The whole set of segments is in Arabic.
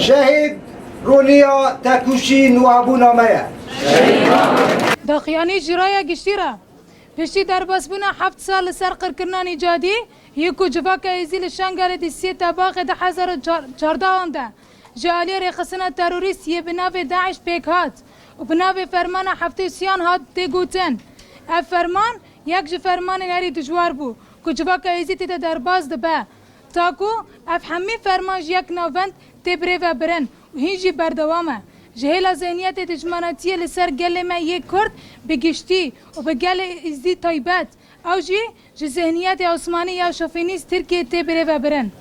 شهید رولیا تکوشی نوابونا میا داخیانی جرایا گشتیرا پشتی در بسبونا 7 سال سر قرکرنانی جادی یکو جواکا ایزیل شنگال دی 3 تباق 2014 آنده جالی رخصنا تروریست یه بناو داعش پیک هات و بناو فرمان هفته سیان هات دی گوتن اف فرمان یک جو فرمان نری دجوار بو که جواکا ایزی تیتا در باز دبا تاکو اف همی فرمان یک نووند تی بری و برن و هینجی بردوامه جهیل ذهنیت دجماناتی لسر گل ما یک کرد بگشتی و به گل ازدی تایبت او جی ذهنیت عثمانی یا شوفینیست ترکیه تی بری و برن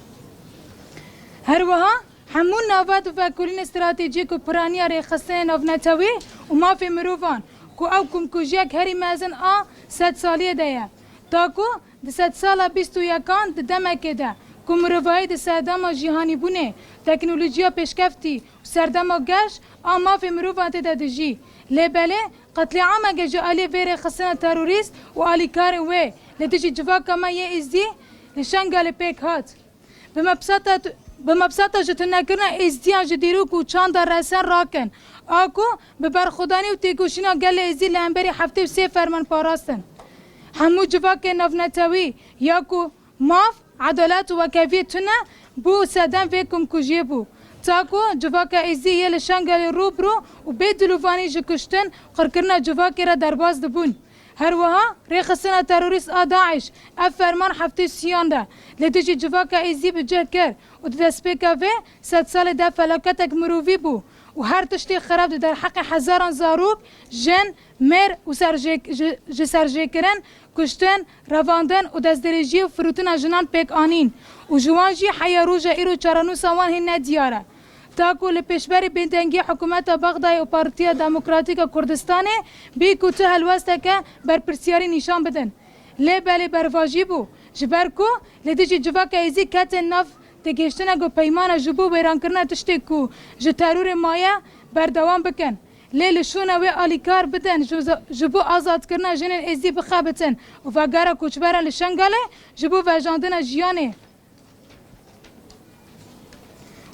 هر وها همون نوات و کلین استراتژیک و پرانی رخصه نوونتوی و مافی مروفان کو او کمکوژیک هری مازن 100 سالیه ده تاکو د 100 ساله 21 دمکه ده کو مروفای د سردما جهانی بونه تکنولوژیا پیشکفتی و سردما گش مافی مروفان ده دجی لبله قتل عام جالی ویر خصنا تروریست و آلیکار و لدجی جواکا ما یه ازدی لشنگال پیک هات بمبساطه جتنا کرنا ازدیان جدیرو کو چاند رسن راکن آکو به برخودانی و تیگوشینا گل ازدی لهمبری هفته و 3 فرمان پاراستن همو جواک نفنتوی یا کو ماف عدالت و کیفیتونه بو سدن ویکم کجیه بو تاکو جواک ازدی یه لشنگل رو برو و بیدلوفانی جکشتن قرکرنا جواکی را درباز دبون هر وها رخصنا تروریست داعش اف فرمان هفته سیان ده لدیجی جواکا ایزی بجه کر و دسپیکا و 100 سال ده فلاکتک مروفی بو و هر تشتی خراب ده در حق هزاران زاروک جن مر و سرجه کرن کشتن رواندن و دستدرجی و فروتن جنان پیک آنین و جوانجی حیاروجا ایرو چارانو سوان هنه دیاره تاکو لپیشبری بینتنگی حکومت بغداد و پارتیا دموکراتیک کردستانه بی کوته هلوسته که بر پرسیاری نشان بدن لی بلی برواجی بو جبرکو لدیجی جواکا ایزی کتن نف تگیشتنه گو پیمان جبو بیران کرنه تشتی کو جو ترور مایه بردوام بکن لی لشونه و آلیکار بدن جبو آزاد کرنه جنین ایزی بخابتن و وگاره کوچبره لشنگاله جبو وجاندن جیانه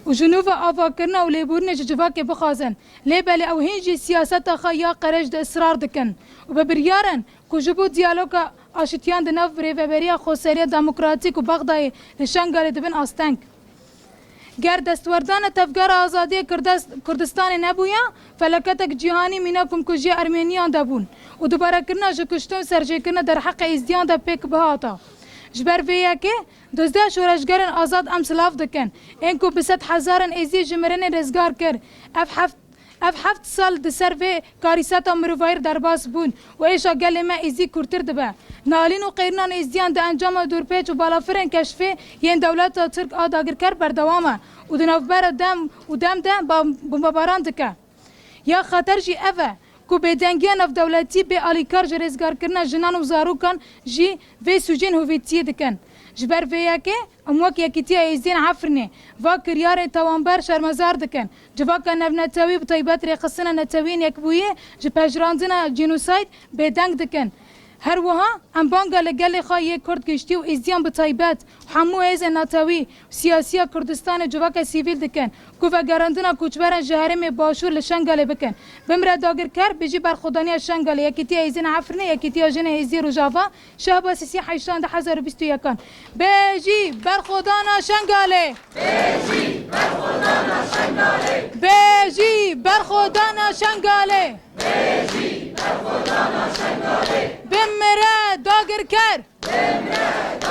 و جنوب آفا کرنا و لیبورن جواک بخازن لیبالی او هنجی سیاست خا یا قرش ده اصرار دکن و ببریارن که جبو دیالوگا آشتیان ده نف ریوبریا خوصری دموکراتیک و بغدای نشانگاری دبن آستنگ گر دستوردان تفگر آزادی کردستان نبویا فلکتک جهانی مینا کمکوژی ارمینیان دبون و دوباره کرنا جکشتون سرجه کرنا در حق ازدیان ده پیک بهاتا جبر ویا که 12 شورشگران آزاد ام سلاف دکن اینکو به 100,000 ایزی جمرن رزگار کر اف 7 سال د سر و کاریساتا مروفایر درباس بون و ایشا گل ما ایزی کرتر دبه نالین و قیرنان ایزیان ده انجام دورپیچ و بالافرن کشفه یین دولت ترک آداگر کر بردوامه و دنافبر دم و دم ده بمباران دکه یا خطر جی اوه کو بدنگیان اف دولتی به آلیکار جرزگار کرنا جنان و زاروکان جی و سوجین هویتیه دکن جبر ویا که اموک یکیتی ایزین عفرنه و کریار توانبر شرمزار دکن جواک نفنتوی بطیبت رخصنا نتوین یک بویه جپجراندنا جنوساید بدنگ دکن هر وها ام بانگا لگل خواهی کرد گشتی و ایزیان بطیبت همو ایز ناتوی سیاسی کردستان جواک سیویل دکن کو و گراندنا کوچبران جهرم باشور لشنگاله بکن بمرا داگر کر بجی برخودانی شنگاله یکیتی ایزین عفرنه یکیتی جن ایزی روجاوا شهبا سیسی حیشان ده 1021 بجی برخودانا شنگاله بجی برخودانا شنگاله بجی برخودانا شنگاله بجی برخودانا شنگاله بمرا داگر کر بمرا